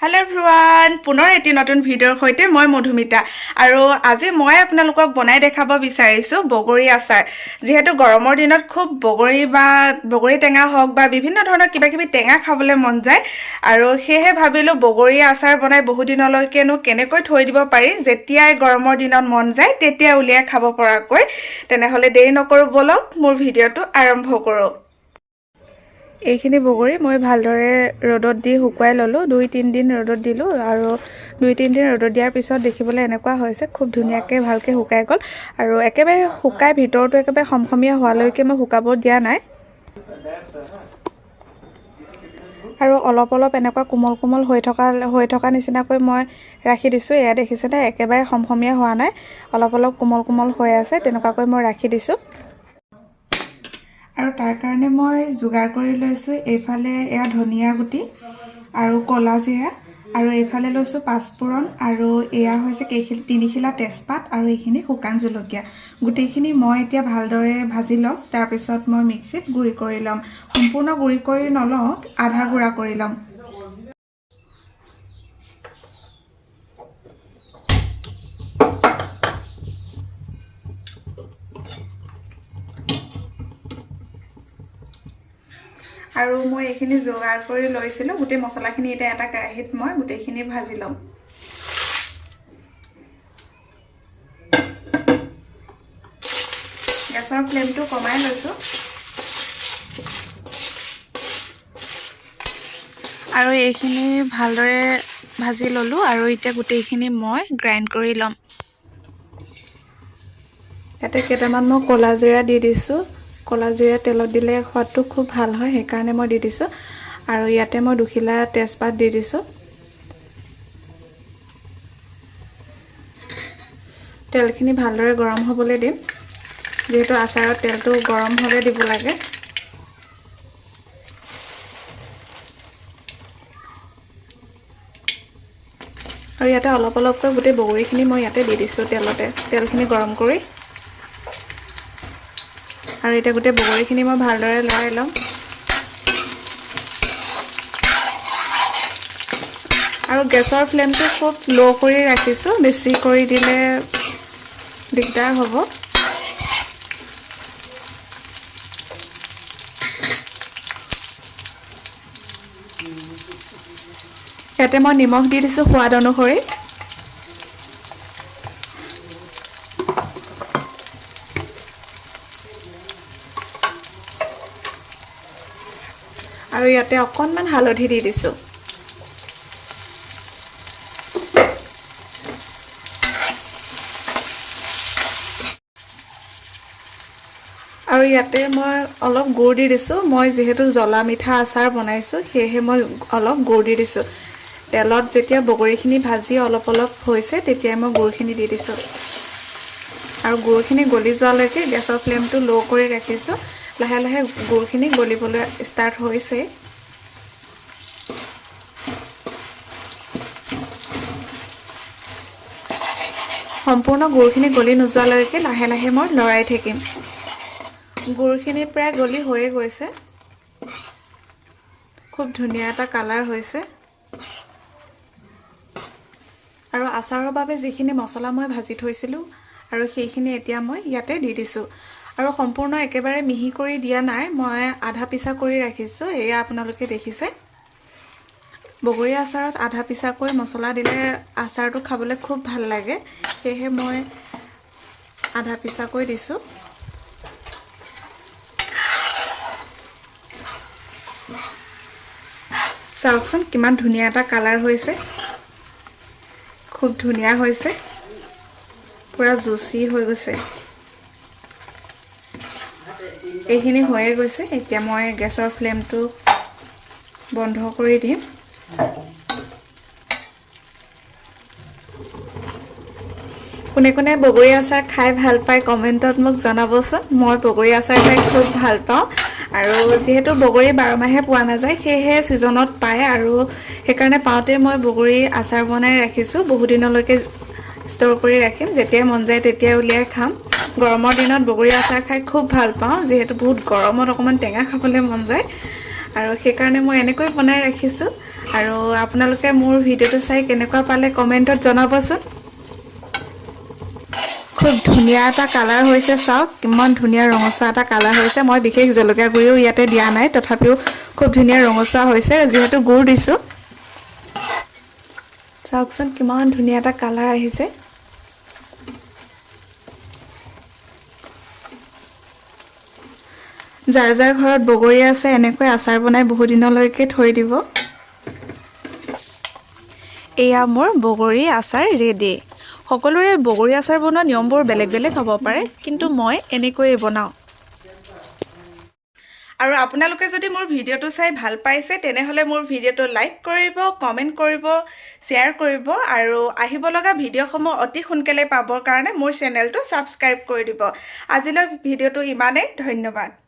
Hello everyone, পুনৰ এটি নতুন ভিডিওৰ সৈতে মই মধুমিতা আৰু আজি মই আপোনালোকক বনাই দেখাব বিচাৰিছো বগৰী আচাৰ যেহেতু গৰমৰ দিনত খুব বগৰী টেঙা হওক বা বিভিন্ন ধৰণৰ কিবা টেঙা খাবলৈ মন যায় আৰু হেহে ভাবিলো বগৰী আচাৰ বনাই বহু দিনলৈকেনো কেনেকৈ থৈ দিব পাৰি যেতিয়াই গৰমৰ দিনত মন যায় তেতিয়া উলিয়াই খাব পৰাকৈ তেনেহলে দেৰি নকৰো বলক মোৰ ভিডিওটো আৰম্ভ কৰো এইখিনি বগৰী মই ভালদৰে ৰ'দত দি শুকুৱাই ললো 2-3 দিন ৰ'দত দিলো আৰু 2-3 দিন ৰ'দত দিয়াৰ পিছত দেখিবলৈ এনেকুৱা হৈছে খুব ধুনিয়াকৈ ভালকে শুকাই গল আৰু একেবাৰে শুকাই ভিতৰটো একেবাৰে খমখমীয়া হোৱালৈকে মই শুকাব দিয়া নাই আৰু অলপ এনেকুৱা কোমল হৈ থকা নিচিনাকৈ মই ৰাখি দিছো এয়া দেখিছেনে একেবাৰে খমখমীয়া হোৱা নাই অলপ কোমল হৈ আছে তেনেকুৱাকৈ মই ৰাখি দিছো আৰু তাৰ কাৰণে মই যোগাৰ কৰি লৈছো এইফালে এয়া ধনিয়া গুটি আৰু কলা জিৰা আৰু এইফালে লৈছো পাঁচফোৰণ আৰু এয়া হৈছে তিনিখিলা তেজপাত আৰু এইখিনি শুকান জলকীয়া গুটিখিনি মই এতিয়া ভালদৰে ভাজি লম তাৰ পিছত মই মিক্সিত গুৰি কৰি লম সম্পূৰ্ণ গুৰি কৰি নলওঁ আধা গুৰা কৰি লম আৰু মই এইখিনি যোগাৰ কৰি লৈছিলো গুটি মছলাখিনি এটা কেৰাহীত মই গুটিখিনি ভাজি লম গেছৰ ফ্লেমটো কমাই লৈছো আৰু এইখিনি ভালদৰে ভাজি ললো আৰু এতিয়া গুটিখিনি মই গ্ৰাইণ্ড কৰি লম ইয়াতে কেইটামান মই কলা জিৰা দি দিছো কলা জিৰা তেলত দিলে সোৱাদটো খুব ভাল হয় সেইকাৰণে মই দি দিছো আৰু ইয়াতে মই দুখিলা তেজপাত দি দিছো তেলখিনি ভালদৰে গৰম হ'বলৈ দিম যেহেতু আচাৰত তেলটো গৰম হ'লে দিব লাগে আৰু ইয়াতে অলপকৈ গোটেই বগৰীখিনি মই ইয়াতে দি দিছো তেলখিনি গৰম কৰি আৰু এটা গোটেই বগৰীখিনি মই ভালদৰে লৰাই লম আৰু গেছৰ ফ্লেমটো খুব লো কৰি ৰাখিছো বেছি কৰি দিলে দিগদাৰ হ'ব ইয়াতে মই নিমখ দি দিছো সোৱাদ অনুসৰি আৰু ইয়াতে অকনমান হালধি দি দিছো আৰু ইয়াতে মই অলপ গুড় দি দিছো মই যেহেতু জ্বলা মিঠা আচাৰ বনাইছো সেয়েহে মই অলপ গুড় দি দিছো তেলত যেতিয়া বগৰীখিনি ভাজি অলপ হৈছে তেতিয়া মই গুড়খিনি দি দিছো আৰু গুড়খিনি গলি যোৱালৈকে গেছৰ ফ্লেমটো লো কৰি ৰাখিছো লাহে গুড়খিনি গলিবলৈ ষ্টাৰ্ট হৈছে সম্পূৰ্ণ গুড়খিনি গলি নোযোৱালৈকে লাহে মই লৰাই থাকিম গুড়খিনি প্ৰায় গলি হৈয়ে গৈছে খুব ধুনীয়া এটা কালাৰ হৈছে আৰু আচাৰৰ বাবে যিখিনি মছলা মই ভাজি থৈছিলো আৰু সেইখিনি এতিয়া মই ইয়াতে দি দিছো আৰু সম্পূৰ্ণ একেবাৰে মিহি কৰি দিয়া নাই মই আধা পিছা কৰি ৰাখিছো এয়া আপোনালোকে দেখিছে বগৰী আচাৰত আধা পিছাকৈ মছলা দিলে আচাৰটো খাবলৈ খুব ভাল লাগে সেয়েহে মই আধা পিছাকৈ দিছো চাওকচোন কিমান ধুনীয়া এটা কালাৰ হৈছে খুব ধুনীয়া হৈছে পুৰা জুচি হৈ গৈছে এইখিনি হৈয়ে গৈছে এতিয়া মই গেছৰ ফ্লেমটো বন্ধ কৰি দিম কোনে বগৰী আচাৰ খাই ভাল পায় কমেন্টত মোক জনাবচোন মই বগৰী আচাৰ খাই খুব ভাল পাওঁ আৰু যেহেতু বগৰী 12 মাহে পোৱা নাযায় সেয়েহে সিজনত পায় আৰু সেইকাৰণে পাওঁতে মই বগৰী আচাৰ বনাই ৰাখিছো বহু দিনলৈকে ষ্টৰ কৰি ৰাখিম যেতিয়া মন যায় তেতিয়া উলিয়াই খাম গৰমৰ দিনত বগৰী আচাৰ খাই খুব ভাল পাওঁ যেহেতু বহুত গৰমত অকমান টেঙা খাবলৈ মন যায় আৰু সেইকাৰণে মই এনেকৈ বনাই ৰাখিছোঁ আৰু আপোনালোকে মোৰ ভিডিঅ'টো চাই কেনেকুৱা পালে কমেণ্টত জনাবচোন খুব ধুনীয়া এটা কালাৰ হৈছে চাওক কিমান ধুনীয়া ৰঙচুৱা এটা কালাৰ হৈছে মই বিশেষ জলকীয়া গুড়িও ইয়াতে দিয়া নাই তথাপিও খুব ধুনীয়া ৰঙচুৱা হৈছে যিহেতু গুড় দিছোঁ চাওকচোন কিমান ধুনীয়া এটা কালাৰ আহিছে যাৰ যাৰ ঘৰত বগৰী আছে এনেকৈ আচাৰ বনাই বহু দিনলৈকে থৈ দিব এয়া মোৰ বগৰী আচাৰ ৰেডি সকলোৰে বগৰী আচাৰ বনোৱা নিয়মবোৰ বেলেগ বেলেগ হ'ব পাৰে কিন্তু মই এনেকৈয়ে বনাওঁ আৰু আপোনালোকে যদি মোৰ ভিডিঅ'টো চাই ভাল পাইছে তেনেহলে মোৰ ভিডিঅ'টো লাইক কৰিব কমেন্ট কৰিব শ্বেয়াৰ কৰিব আৰু আহিব লগা ভিডিঅ'সমূহ অতি সোনকালে পাবৰ কাৰণে মোৰ চেনেলটো সাবস্ক্ৰাইব কৰি দিব আজিলৈ ভিডিঅ'টো ইমানেই ধন্যবাদ